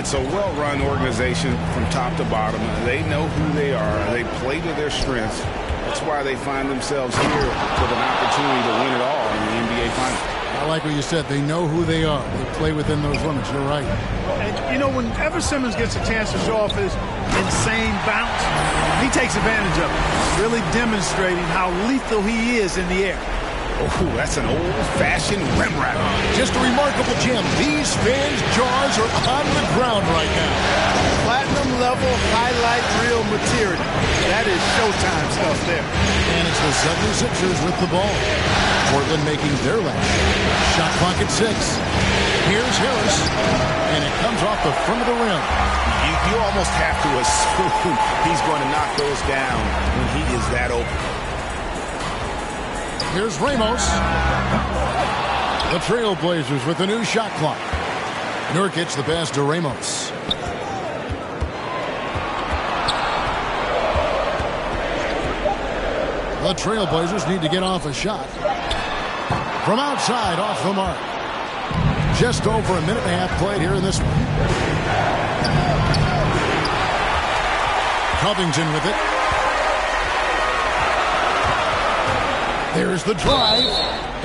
It's a well-run organization from top to bottom. They know who they are. They play to their strengths. That's why they find themselves here with an opportunity to win it all in the NBA Finals. I like what you said. They know who they are. They play within those limits. You're right. And, you know, whenever Simmons gets a chance to show off his insane bounce, he takes advantage of it, really demonstrating how lethal he is in the air. Oh, that's an old-fashioned rim wrap. Just a remarkable gem. These fans' jaws are on the ground right now. Platinum-level highlight reel material. That is Showtime stuff there. And it's the 76ers with the ball. Portland making their last shot clock at 6. Here's Harris, and it comes off the front of the rim. You almost have to assume he's going to knock those down when he is that open. Here's Ramos. The Trailblazers with the new shot clock. Nurkic the pass to Ramos. The Trailblazers need to get off a shot. From outside, off the mark. Just over a minute and a half played here in this one. Covington with it. There's the drive.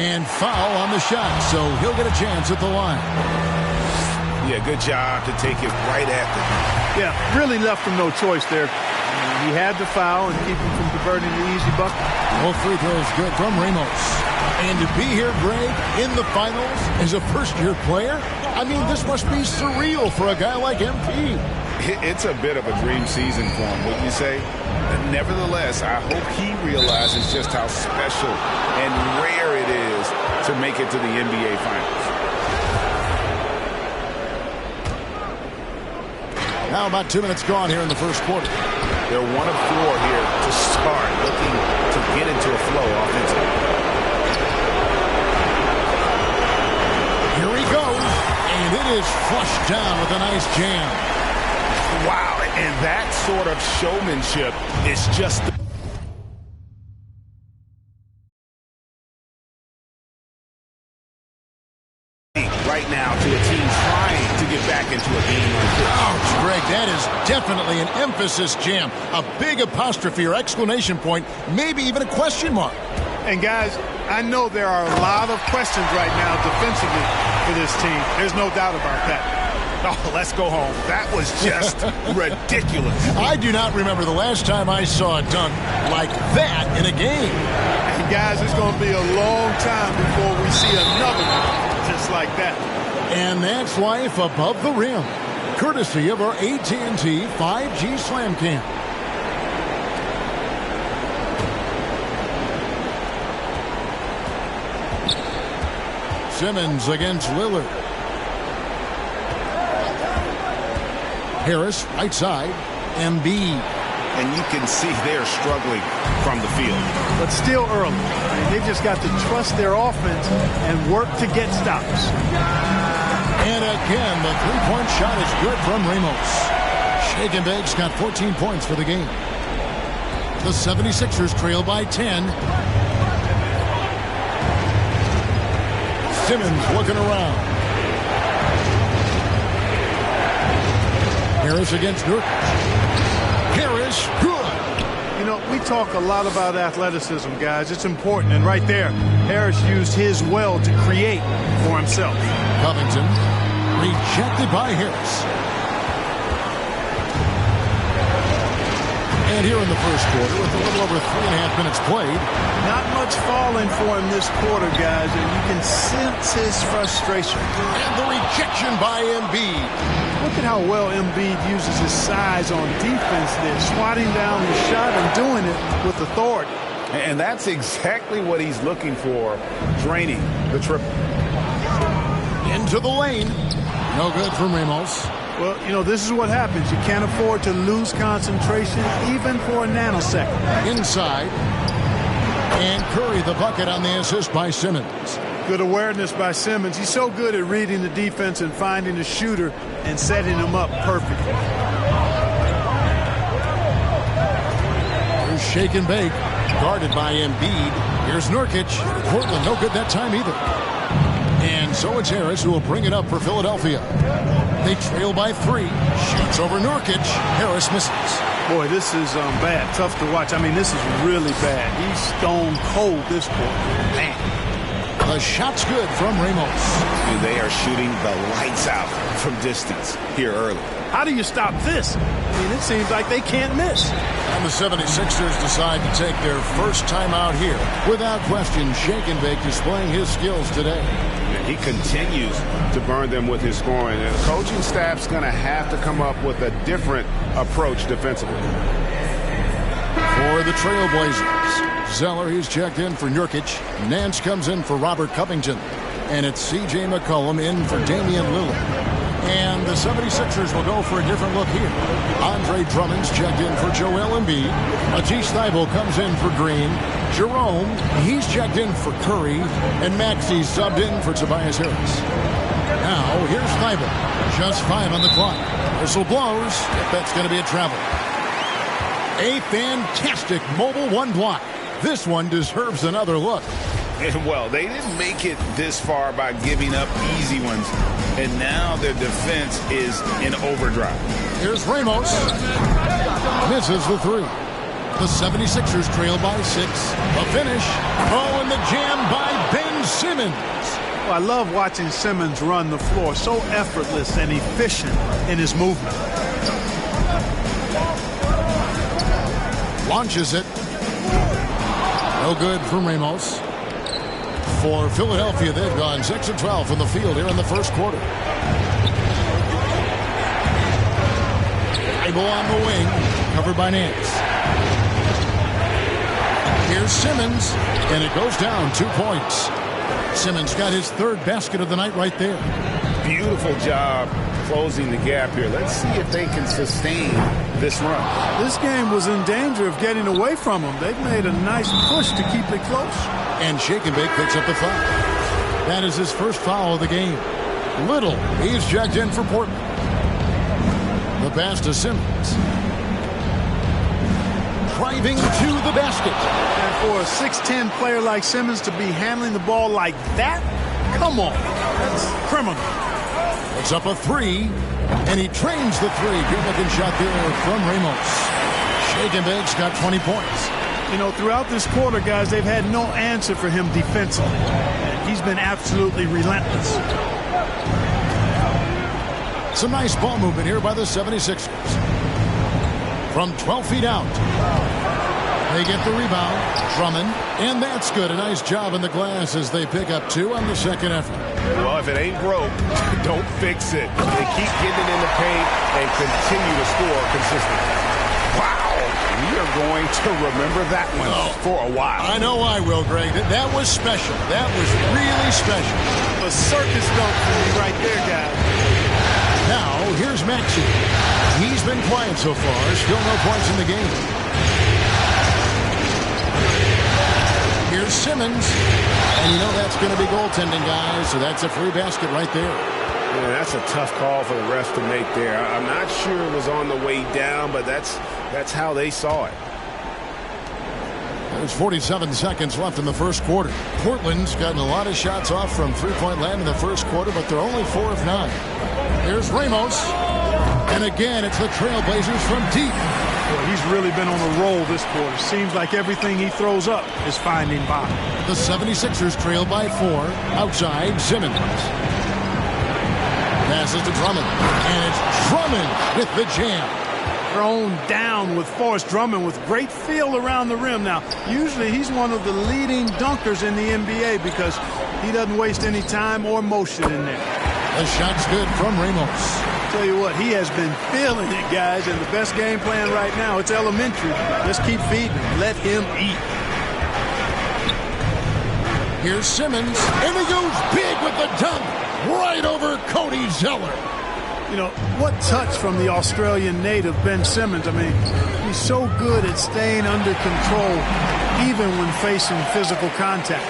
And foul on the shot, so he'll get a chance at the line. Yeah, good job to take it right at them. Yeah, really left him no choice there. He had the foul and keep him from converting the easy bucket. Both free throws good from Ramos. And to be here, Greg, in the finals as a first-year player, I mean, this must be surreal for a guy like MP. It's a bit of a dream season for him, wouldn't you say? But nevertheless, I hope he realizes just how special and rare it is to make it to the NBA Finals. Now about 2 minutes gone here in the first quarter. They're 1 of 4 here to start, looking to get into a flow offensively. Here he goes, and it is flushed down with a nice jam. Wow, and that sort of showmanship is just right now to a team trying to get back into a game like this. Ouch, Greg, that is definitely an emphasis jam. A big apostrophe or exclamation point, maybe even a question mark. And guys, I know there are a lot of questions right now defensively for this team. There's no doubt about that. Oh, let's go home. That was just ridiculous. I do not remember the last time I saw a dunk like that in a game. And guys, it's going to be a long time before we see another one just like that. And that's life above the rim, courtesy of our AT&T 5G Slam Cam. Simmons against Lillard. Harris, right side. Embiid. And you can see they're struggling from the field. But still early. I mean, they just got to trust their offense and work to get stops. And again, the three-point shot is good from Ramos. Shake and Bake's got 14 points for the game. The 76ers trail by 10. Simmons looking around. Harris against Nurkic. Harris, good. You know, we talk a lot about athleticism, guys. It's important. And right there, Harris used his well to create for himself. Covington rejected by Harris. And here in the first quarter, with a little over 3.5 minutes played. Not much falling for him this quarter, guys, and you can sense his frustration. And the rejection by Embiid. Look at how well Embiid uses his size on defense there, swatting down the shot and doing it with authority. And that's exactly what he's looking for, draining the triple. Into the lane. No good from Ramos. Well, you know, this is what happens. You can't afford to lose concentration even for a nanosecond. Inside. And Curry the bucket on the assist by Simmons. Good awareness by Simmons. He's so good at reading the defense and finding the shooter and setting him up perfectly. Here's Shake and Bake. Guarded by Embiid. Here's Nurkic. Portland no good that time either. And And so it's Harris who will bring it up for Philadelphia. They trail by 3. Shoots over Nurkic. Harris misses. Boy, this is bad. Tough to watch. I mean, this is really bad. He's stone cold this quarter. Man. The shot's good from Ramos. They are shooting the lights out from distance here early. How do you stop this? I mean, it seems like they can't miss. And the 76ers decide to take their first time out here. Without question, Shake and Bake displaying his skills today. And he continues to burn them with his scoring. And the coaching staff's going to have to come up with a different approach defensively. For the Trailblazers, Zeller, he's checked in for Nurkic. Nance comes in for Robert Covington. And it's C.J. McCollum in for Damian Lillard. And the 76ers will go for a different look here. Andre Drummond's checked in for Joel Embiid. Matisse Thybulle comes in for Green. Jerome, he's checked in for Curry. And Maxey's subbed in for Tobias Harris. Now, here's Thybulle. Just 5 on the clock. Whistle blows. That's going to be a travel. A fantastic mobile 1 block. This one deserves another look. And well, they didn't make it this far by giving up easy ones. And now their defense is in overdrive. Here's Ramos. Misses the 3. The 76ers trail by 6. The finish. Oh, and the jam by Ben Simmons. Well, I love watching Simmons run the floor. So effortless and efficient in his movement. Launches it. No good from Ramos. For Philadelphia, they've gone 6 of 12 from the field here in the first quarter. Thybulle on the wing, covered by Nance. Here's Simmons, and it goes down 2 points. Simmons got his 3rd basket of the night right there. Beautiful job closing the gap here. Let's see if they can sustain this run. This game was in danger of getting away from them. They've made a nice push to keep it close. And Shake and Bake picks up the foul. That is his first foul of the game. Little, he's checked in for Portland. The pass to Simmons. Driving to the basket. And for a 6'10 player like Simmons to be handling the ball like that, come on. That's criminal. It's up a 3, and he trains the 3. Good looking shot there from Ramos. Shake and Bake's got 20 points. You know, throughout this quarter, guys, they've had no answer for him defensively. He's been absolutely relentless. Some nice ball movement here by the 76ers. From 12 feet out. They get the rebound. Drummond. And that's good. A nice job in the glass as they pick up 2 on the second effort. Well, if it ain't broke, don't fix it. They keep getting it in the paint and continue to score consistently. Wow. We are going to remember that one for a while. I know I will, Greg. That was special. That was really special. A circus dunk for me right there, guys. Now, here's Maxey. He's been quiet so far. Still no points in the game. Here's Simmons. And you know that's going to be goaltending, guys. So that's a free basket right there. Yeah, that's a tough call for the refs to make there. I'm not sure it was on the way down, but that's how they saw it. There's 47 seconds left in the first quarter. Portland's gotten a lot of shots off from three-point land in the first quarter, but they're only 4 of 9. Here's Ramos. And again, it's the Trailblazers from deep. Well, he's really been on a roll this quarter. Seems like everything he throws up is finding bottom. The 76ers trail by 4. Outside, Simmons. Passes to Drummond. And it's Drummond with the jam. Thrown down with force. Drummond with great feel around the rim. Now, usually he's one of the leading dunkers in the NBA because he doesn't waste any time or motion in there. The shot's good from Ramos. Tell you what, he has been feeling it, guys, and the best game plan right now, it's elementary. Just keep feeding him. Let him eat. Here's Simmons, and he goes big with the dunk right over Cody Zeller. You know, what touch from the Australian native, Ben Simmons. I mean, he's so good at staying under control even when facing physical contact.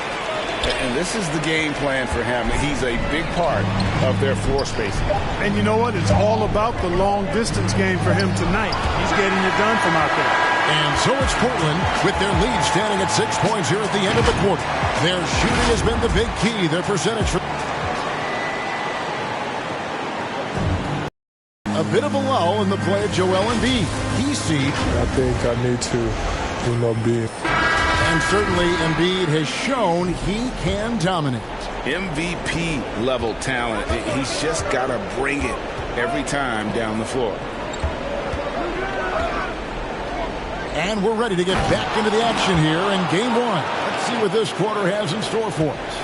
And this is the game plan for him. He's a big part of their floor spacing. And you know what? It's all about the long-distance game for him tonight. He's getting it done from out there. And so it's Portland with their lead standing at 6 points here at the end of the quarter. Their shooting has been the big key. Their percentage bit of a lull in the play of Joel Embiid. He's seen. I think I need to, be. And certainly Embiid has shown he can dominate. MVP level talent. He's just got to bring it every time down the floor. And we're ready to get back into the action here in game one. Let's see what this quarter has in store for us.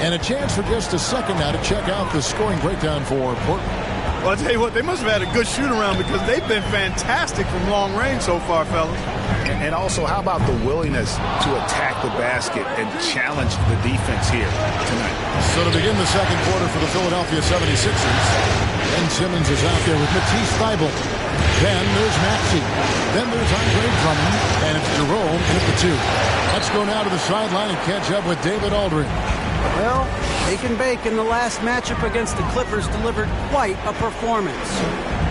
And a chance for just a second now to check out the scoring breakdown for Portland. Well, I'll tell you what, they must have had a good shoot-around because they've been fantastic from long range so far, fellas. And also, how about the willingness to attack the basket and challenge the defense here tonight? So to begin the second quarter for the Philadelphia 76ers, Ben Simmons is out there with Matisse Thybulle. Then there's Maxey. Then there's Andre Drummond. And it's Jerome at the 2. Let's go now to the sideline and catch up with David Aldridge. Well, Shake and Bake in the last matchup against the Clippers delivered quite a performance.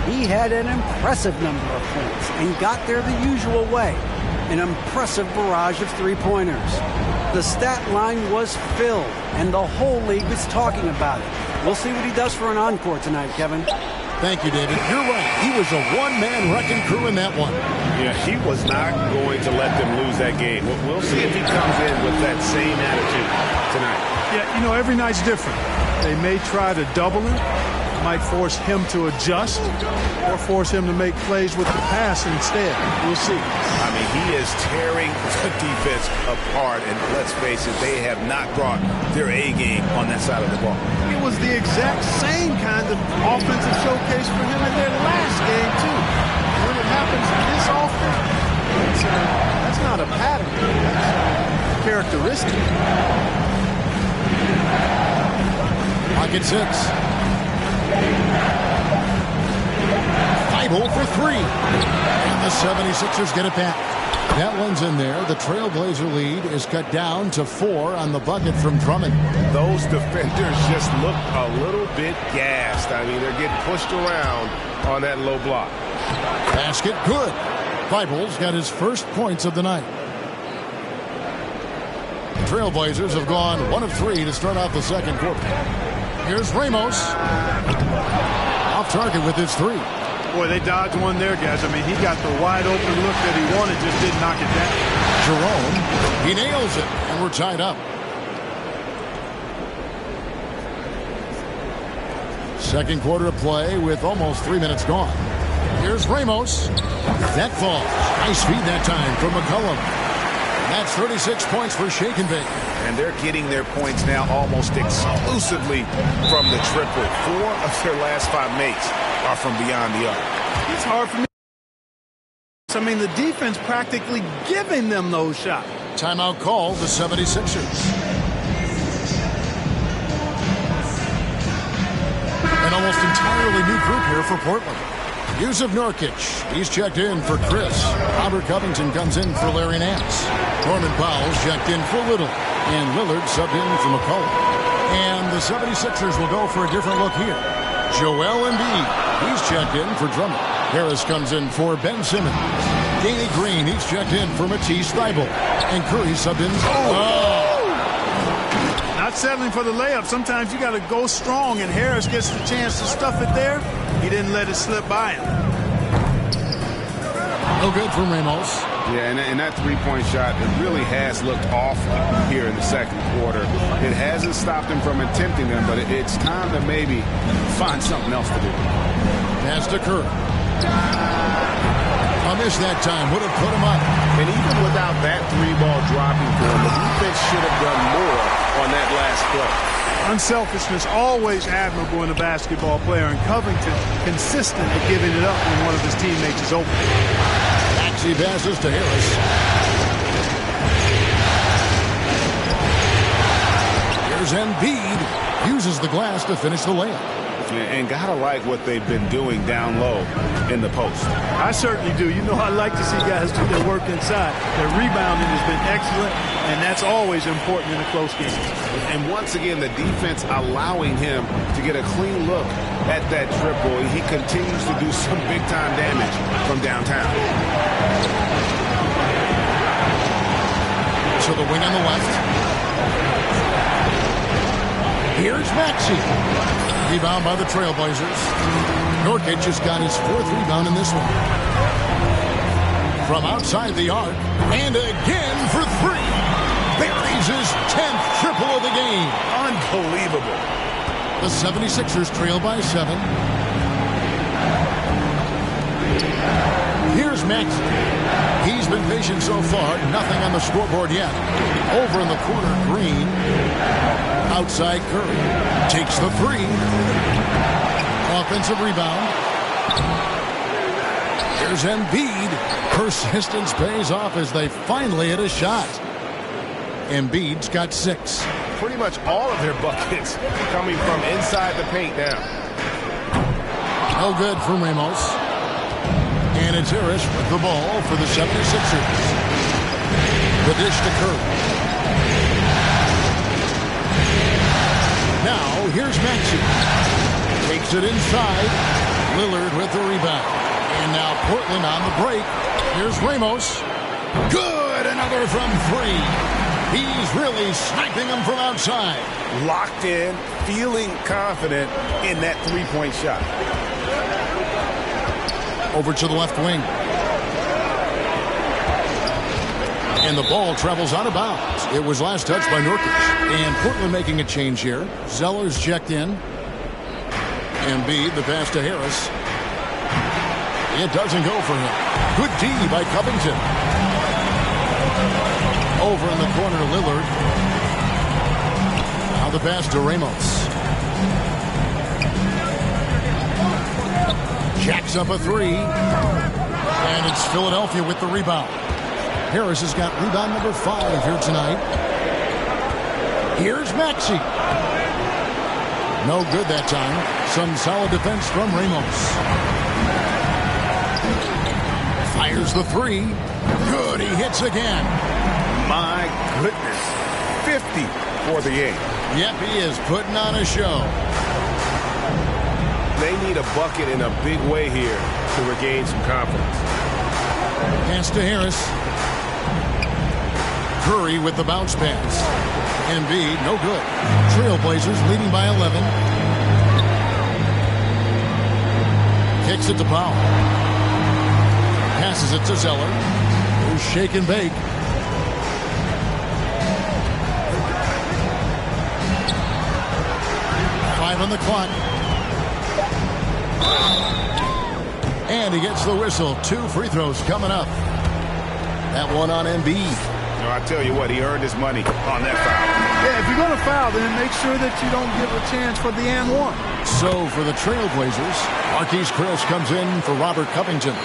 He had an impressive number of points and got there the usual way. An impressive barrage of three-pointers. The stat line was filled, and the whole league was talking about it. We'll see what he does for an encore tonight, Kevin. Thank you, David. You're right. He was a one-man wrecking crew in that one. Yeah, he was not going to let them lose that game. We'll see if he comes in with that same attitude tonight. Yeah, every night's different. They may try to double him, might force him to adjust, or force him to make plays with the pass instead. We'll see. I mean, he is tearing the defense apart, and let's face it, they have not brought their A game on that side of the ball. It was the exact same kind of offensive showcase for him in their last game, too. When it happens this often, that's not a pattern. That's a characteristic. Pocket 6. Thybulle for 3. And the 76ers get it back. That one's in there. The Trailblazer lead is cut down to 4 on the bucket from Drummond. Those defenders just look a little bit gassed. I mean, they're getting pushed around on that low block. Basket good. Thybulle's got his first points of the night. The Trailblazers have gone 1 of 3 to start out the second quarter. Here's Ramos. Off target with his 3. Boy, they dodged one there, guys. I mean, he got the wide-open look that he wanted, just didn't knock it down. Jerome, he nails it, and we're tied up. Second quarter of play with almost 3 minutes gone. Here's Ramos. That falls. Nice feed that time from McCollum. That's 36 points for Shake and Bake. And they're getting their points now almost exclusively from the triple. 4 of their last 5 makes are from beyond the arc. It's hard for me. I mean, the defense practically giving them those shots. Timeout called the 76ers. An almost entirely new group here for Portland. Jusuf Nurkic, he's checked in for Chris. Robert Covington comes in for Larry Nance. Norman Powell's checked in for Little. And Lillard subbed in for McCollum. And the 76ers will go for a different look here. Joel Embiid, he's checked in for Drummond. Harris comes in for Ben Simmons. Danny Green, he's checked in for Matisse Thybulle. And Curry subbed in. Not settling for the layup. Sometimes you got to go strong, and Harris gets the chance to stuff it there. He didn't let it slip by him. No good from Ramos. Yeah, and that three-point shot, it really has looked off here in the second quarter. It hasn't stopped him from attempting them, but it's time to maybe find something else to do. Pass to Curry. A miss that time would have put him up. And even without that 3-ball dropping for him, the defense should have done more on that last play. Unselfishness always admirable in a basketball player, and Covington consistent at giving it up when one of his teammates is open. Maxey passes to Harris. Here's Embiid. Uses the glass to finish the layup. And gotta like what they've been doing down low in the post. I certainly do. You know, I like to see guys do their work inside. Their rebounding has been excellent, and that's always important in a close game. And once again, the defense allowing him to get a clean look at that triple. He continues to do some big-time damage from downtown. To the wing on the left. Here's Maxey. Rebound by the Trailblazers. Nurkic just got his 4th rebound in this one. From outside the arc, and again for 3. Buries his 10th triple of the game. Unbelievable. The 76ers trail by 7. Here's Maxey. He's been patient so far. Nothing on the scoreboard yet. Over in the corner, Green. Outside, Curry. Takes the 3. Offensive rebound. Here's Embiid. Persistence pays off as they finally hit a shot. Embiid's got 6. Pretty much all of their buckets coming from inside the paint now. No good for Ramos. And it's Harris with the ball for the 76ers. The dish to Curry. Now, here's Maxey. Takes it inside. Lillard with the rebound. And now Portland on the break. Here's Ramos. Good! Another from 3. He's really sniping them from outside. Locked in, feeling confident in that three-point shot. Over to the left wing. And the ball travels out of bounds. It was last touched by Nurkic. And Portland making a change here. Zeller's checked in. Embiid, the pass to Harris. It doesn't go for him. Good D by Covington. Over in the corner, Lillard. Now the pass to Ramos. Jacks up a 3. And it's Philadelphia with the rebound. Harris has got rebound number 5 here tonight. Here's Maxey. No good that time. Some solid defense from Ramos. Fires the 3. Good, he hits again. My goodness. 50 for the game. Yep, he is putting on a show. They need a bucket in a big way here to regain some confidence. Pass to Harris. Curry with the bounce pass. Embiid, no good. Trailblazers leading by 11. Kicks it to Powell. Passes it to Zeller. Who's shake and bake. On the clock. And he gets the whistle. 2 free throws coming up. That one on Embiid. No, I tell you what, he earned his money on that foul. Yeah, if you're going to foul, then make sure that you don't give a chance for the and one. So for the Trailblazers, Marquise Chris comes in for Robert Covington.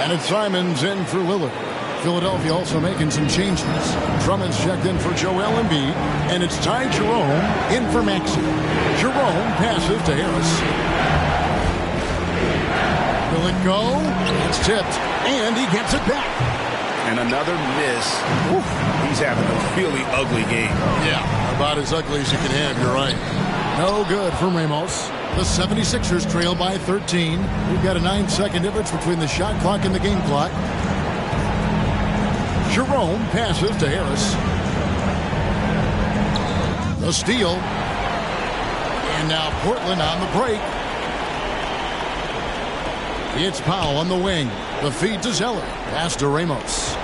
And it's Simons in for Lillard. Philadelphia also making some changes. Drummond's checked in for Joel Embiid. And it's Ty Jerome in for Maxey. Jerome passes to Harris. Will it go? It's tipped. And he gets it back. And another miss. Oof, he's having a really ugly game. Yeah, about as ugly as you can have, you're right. No good for Ramos. The 76ers trail by 13. We've got a 9-second difference between the shot clock and the game clock. Jerome passes to Harris. The steal. And now Portland on the break. It's Powell on the wing. The feed to Zeller. Pass to Ramos.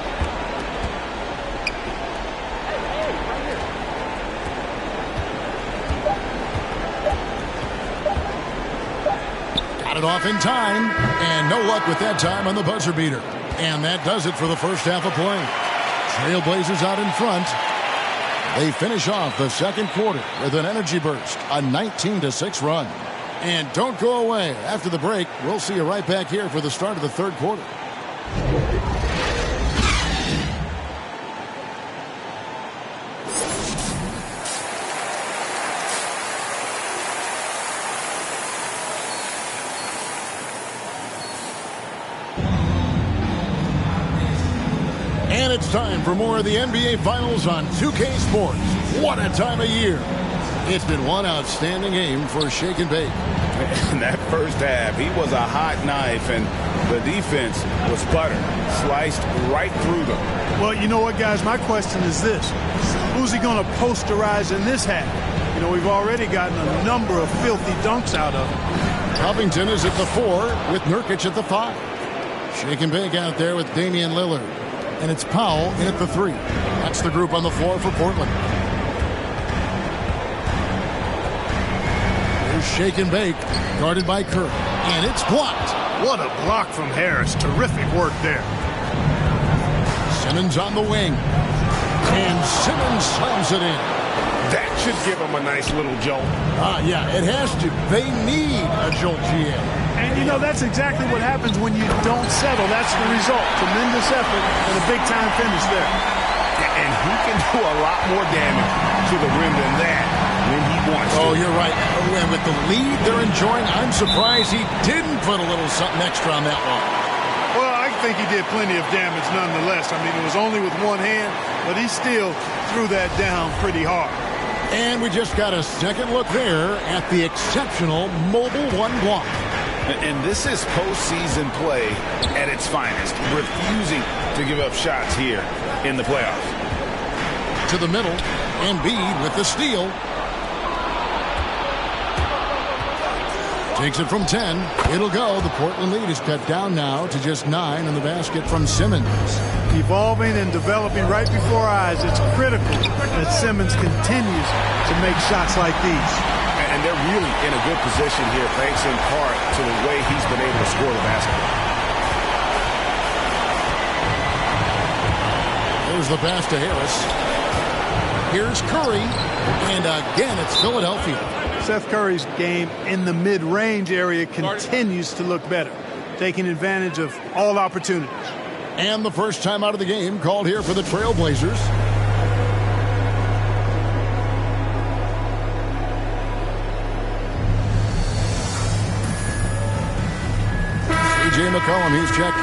Got it off in time. And no luck with that time on the buzzer beater. And that does it for the first half of play. Trailblazers out in front. They finish off the second quarter with an energy burst, a 19-6 run. And don't go away. After the break, we'll see you right back here for the start of the third quarter. And it's time for more of the NBA Finals on 2K Sports. What a time of year. It's been one outstanding game for Shake and Bake. In that first half, he was a hot knife, and the defense was butter, sliced right through them. Well, you know what, guys? My question is this. Who's he going to posterize in this half? You know, we've already gotten a number of filthy dunks out of him. Covington is at the 4 with Nurkic at the 5. Shake and bake out there with Damian Lillard. And it's Powell in at the 3. That's the group on the floor for Portland. Here's shake and bake, guarded by Curry. And it's blocked. What a block from Harris. Terrific work there. Simmons on the wing. And Simmons slams it in. That should give them a nice little jolt. Yeah, it has to. They need a jolt, GM. And, you know, that's exactly what happens when you don't settle. That's the result. Tremendous effort and a big-time finish there. And he can do a lot more damage to the rim than that when he wants to. Oh, you're right. And with the lead they're enjoying, I'm surprised he didn't put a little something extra on that one. Well, I think he did plenty of damage nonetheless. I mean, it was only with one hand, but he still threw that down pretty hard. And we just got a second look there at the exceptional mobile one block. And this is postseason play at its finest, refusing to give up shots here in the playoffs. To the middle, Embiid with the steal. Takes it from 10. It'll go. The Portland lead is cut down now to just 9 in the basket from Simmons. Evolving and developing right before our eyes. It's critical that Simmons continues to make shots like these. And they're really in a good position here, thanks in part to the way he's been able to score the basketball. There's the pass to Harris. Here's Curry. And again, it's Philadelphia. Seth Curry's game in the mid-range area continues to look better, taking advantage of all opportunities. And the first time out of the game called here for the Trailblazers. C.J. McCollum, he's checked.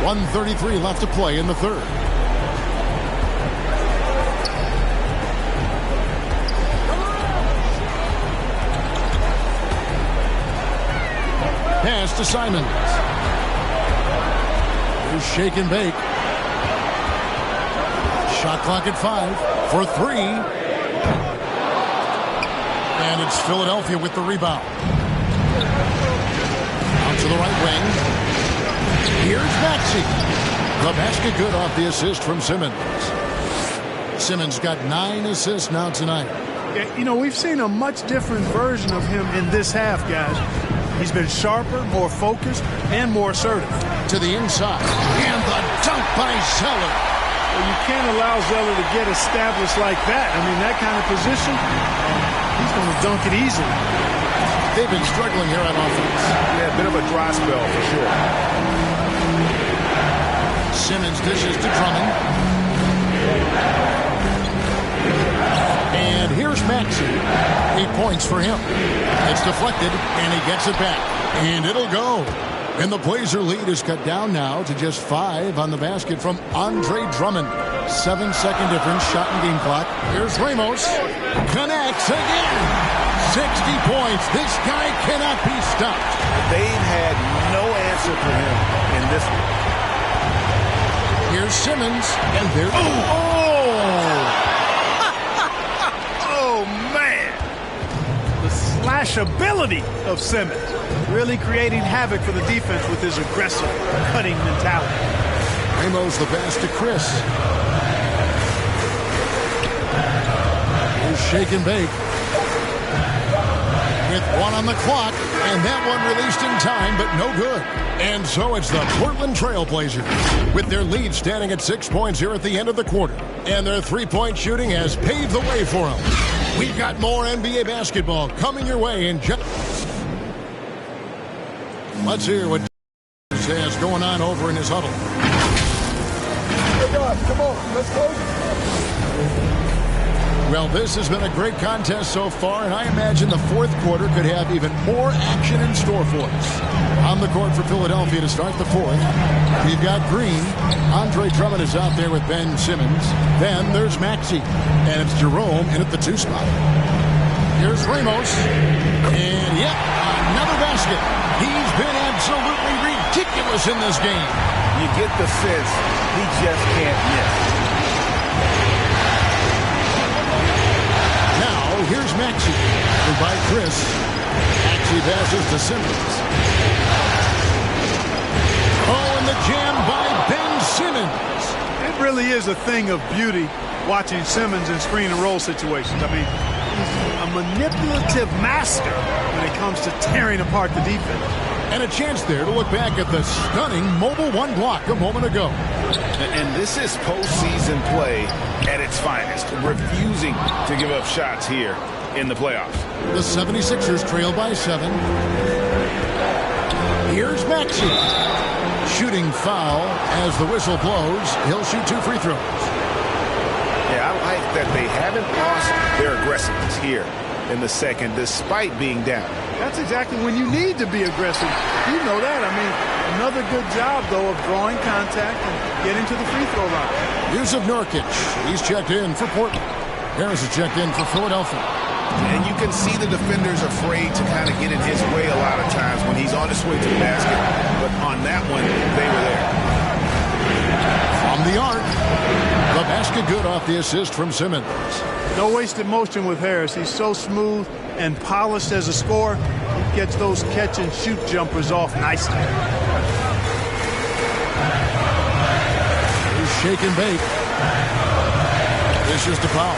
.133 left to play in the third. Pass to Simons. Here's shake and bake. Shot clock at 5 for 3. And it's Philadelphia with the rebound. Out to the right wing. Here's Maxey. The basket good off the assist from Simmons. Simmons got 9 assists now tonight. Yeah, you know, we've seen a much different version of him in this half, guys. He's been sharper, more focused, and more assertive. To the inside. And the dunk by Zeller. Well, you can't allow Zeller to get established like that. I mean, that kind of position, he's going to dunk it easily. They've been struggling here on offense. Yeah, a bit of a dry spell for sure. Simmons dishes to Drummond. And here's Maxey. 8 points for him. It's deflected, and he gets it back. And it'll go. And the Blazer lead is cut down now to just 5 on the basket from Andre Drummond. 7-second difference, shot and game clock. Here's Ramos. Connects again. 60 points. This guy cannot be stopped. They've had no answer for him in this one. Here's Simmons, and there's... Oh, man! The slashability of Simmons. Really creating havoc for the defense with his aggressive, cutting mentality. Ramos the pass to Chris. Here's shake and bake. With 1 on the clock, and that one released in time, but no good. And so it's the Portland Trailblazers, with their lead standing at 6 points here at the end of the quarter. And their three-point shooting has paved the way for them. We've got more NBA basketball coming your way in just... Let's hear what has going on over in his huddle. Hey guys, come on, let's go. Well, this has been a great contest so far, and I imagine the fourth quarter could have even more action in store for us. On the court for Philadelphia to start the fourth, we've got Green. Andre Drummond is out there with Ben Simmons. Then there's Maxey, and it's Jerome in at the 2 spot. Here's Ramos, and yep, another basket. He's been absolutely ridiculous in this game. You get the sense he just can't miss. Now, here's Maxey. By Chris. Maxey passes to Simmons. Oh, and the jam by Ben Simmons. It really is a thing of beauty watching Simmons in screen and roll situations. I mean, he's a manipulative master when it comes to tearing apart the defense. And a chance there to look back at the stunning Mobile One block a moment ago. And this is postseason play at its finest, refusing to give up shots here in the playoffs. The 76ers trail by 7. Here's Maxey. Shooting foul as the whistle blows. He'll shoot 2 free throws. Yeah, I like that they haven't lost their aggressiveness here in the second, despite being down. That's exactly when you need to be aggressive. You know that. I mean, another good job, though, of drawing contact and getting to the free throw line. Yusuf Nurkic. He's checked in for Portland. Harris is checked in for Philadelphia. And you can see the defenders afraid to kind of get in his way a lot of times when he's on his way to the basket. But on that one, they were there. From the arc, the basket good off the assist from Simmons. No wasted motion with Harris. He's so smooth and polished as a scorer. He gets those catch-and-shoot jumpers off nicely. Here's shake and bake. This is DePaul.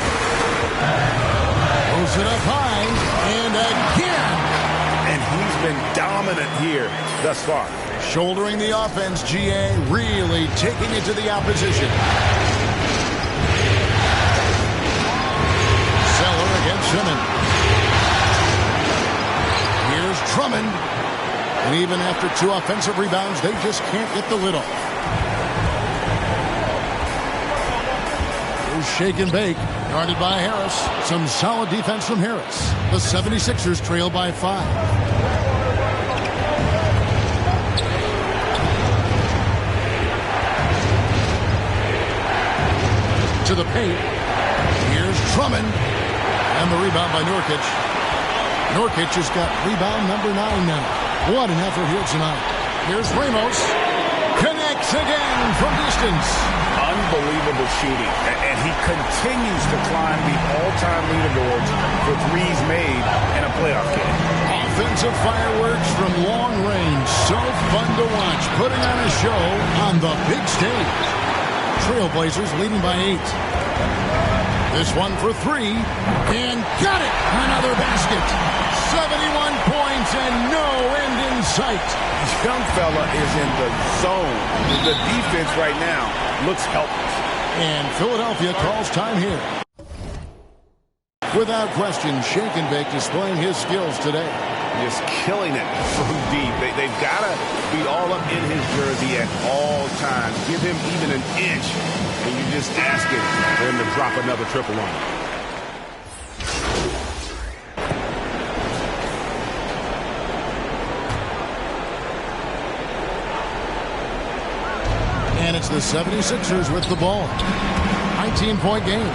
Goes it up high, and again. And he's been dominant here thus far. Shouldering the offense, GA, really taking it to the opposition. Zeller against Simmons. Here's Drummond. And even after 2 offensive rebounds, they just can't get the lid off. Here's shake and bake. Guarded by Harris. Some solid defense from Harris. The 76ers trail by 5. To the paint. Here's Drummond. And the rebound by Nurkic. Nurkic has got rebound number 9 now. What an effort here tonight. Here's Ramos. Connects again from distance. Unbelievable shooting. And he continues to climb the all-time leaderboards for threes made in a playoff game. Offensive fireworks from long range. So fun to watch. Putting on a show on the big stage. Trailblazers leading by 8. This one for 3. And got it! Another basket. 71 points and no end in sight. This young fella is in the zone. The defense right now looks helpless. And Philadelphia calls time here. Without question, shake and bake displaying his skills today. Just killing it from deep. They've got to be all up in his jersey at all times. Give him even an inch, and you just ask it for him to drop another triple on him. And it's the 76ers with the ball. 19-point game.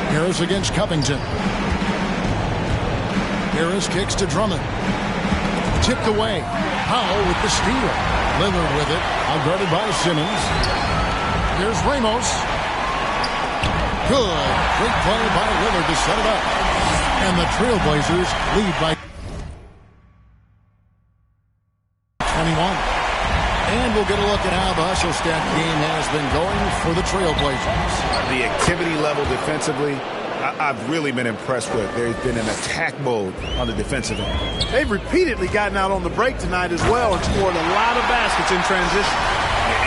Harris against Covington. Harris kicks to Drummond. Tipped away. Powell with the steal. Lillard with it. Outguarded by Simmons. Here's Ramos. Good. Great play by Lillard to set it up. And the Trailblazers lead by 21. And we'll get a look at how the Hustle-Stat game has been going for the Trailblazers. The activity level defensively, I've really been impressed with. There's been an attack mode on the defensive end. They've repeatedly gotten out on the break tonight as well and scored a lot of baskets in transition.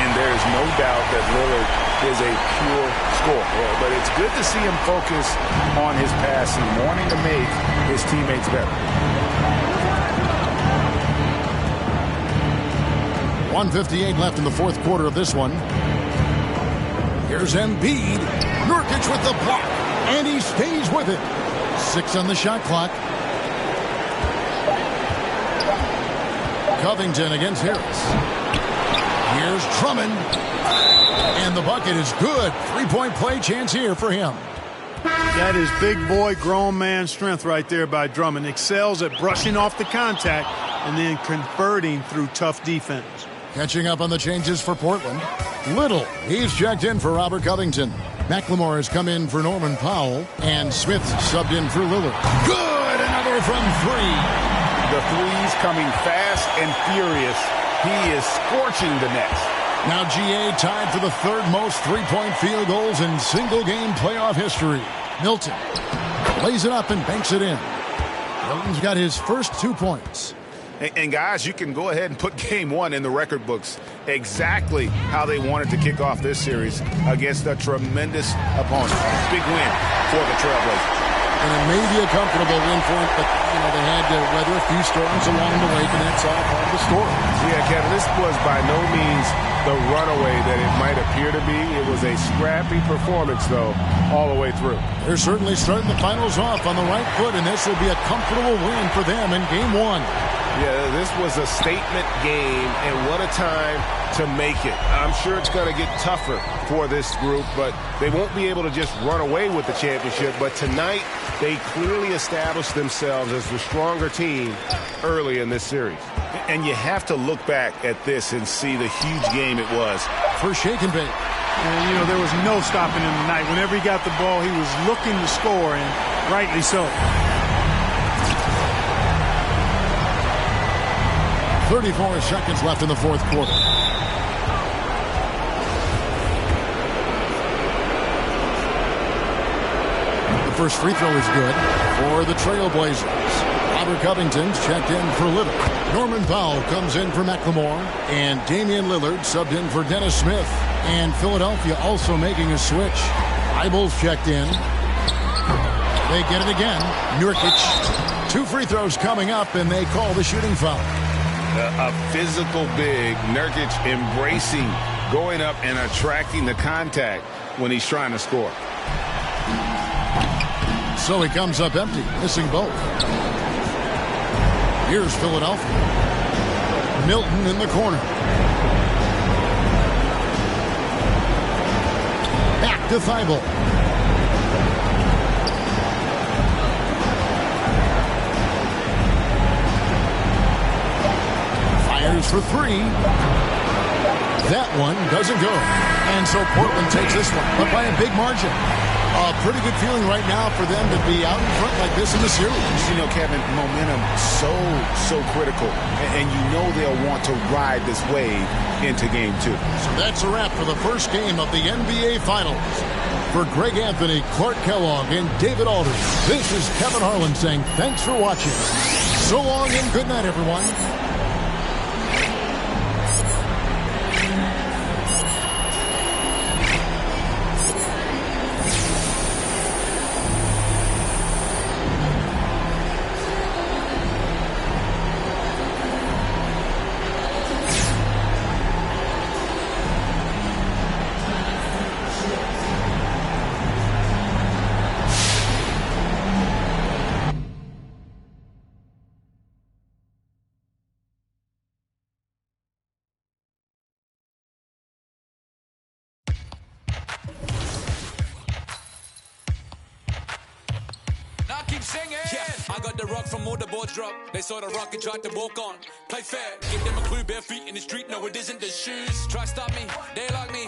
And there is no doubt that Lillard is a pure scorer. But it's good to see him focus on his passing, wanting to make his teammates better. 1:58 left in the fourth quarter of this one. Here's Embiid. Nurkic with the block. And he stays with it. 6 on the shot clock. Covington against Harris. Here's Drummond. And the bucket is good. 3-point play chance here for him. That is big boy, grown man strength right there by Drummond. Excels at brushing off the contact and then converting through tough defense. Catching up on the changes for Portland. Little, he's checked in for Robert Covington. McLemore has come in for Norman Powell. And Smith subbed in for Lillard. Good! Another from three. The threes coming fast and furious. He is scorching the nets. Now GA tied for the third most three-point field goals in single-game playoff history. Milton lays it up and banks it in. Milton's got his first 2 points. And guys, you can go ahead and put game one in the record books. Exactly how they wanted to kick off this series against a tremendous opponent. Big win for the Trailblazers. And it may be a comfortable win for it, but they had to weather a few storms along the way, and that's all part of the story. Yeah, Kevin, this was by no means the runaway that it might appear to be. It was a scrappy performance, though, all the way through. They're certainly starting the finals off on the right foot, and this will be a comfortable win for them in game one. Yeah, this was a statement game, and what a time to make it. I'm sure it's going to get tougher for this group, but they won't be able to just run away with the championship. But tonight, they clearly established themselves as the stronger team early in this series. And you have to look back at this and see the huge game it was. For Shake and Bake. And, there was no stopping him tonight. Whenever he got the ball, he was looking to score, and rightly so. 34 seconds left in the fourth quarter. The first free throw is good for the Trailblazers. Robert Covington's checked in for Little. Norman Powell comes in for McLemore. And Damian Lillard subbed in for Dennis Smith. And Philadelphia also making a switch. Eibel's checked in. They get it again. Nurkic. 2 free throws coming up, and they call the shooting foul. A physical big. Nurkic embracing, going up and attracting the contact when he's trying to score. So he comes up empty, missing both. Here's Philadelphia. Milton in the corner. Back to Thibault. Fires for three. That one doesn't go. And so Portland takes this one, but by a big margin. A pretty good feeling right now for them to be out in front like this in the series. Kevin, momentum so critical. And they'll want to ride this wave into game two. So that's a wrap for the first game of the NBA Finals. For Greg Anthony, Clark Kellogg, and David Aldridge, this is Kevin Harlan saying thanks for watching. So long and good night, everyone. I got the rock from all the boards drop. They saw the rock and tried to walk on. Play fair, give them a clue, bare feet in the street. No, it isn't the shoes. Try stop me, they like me.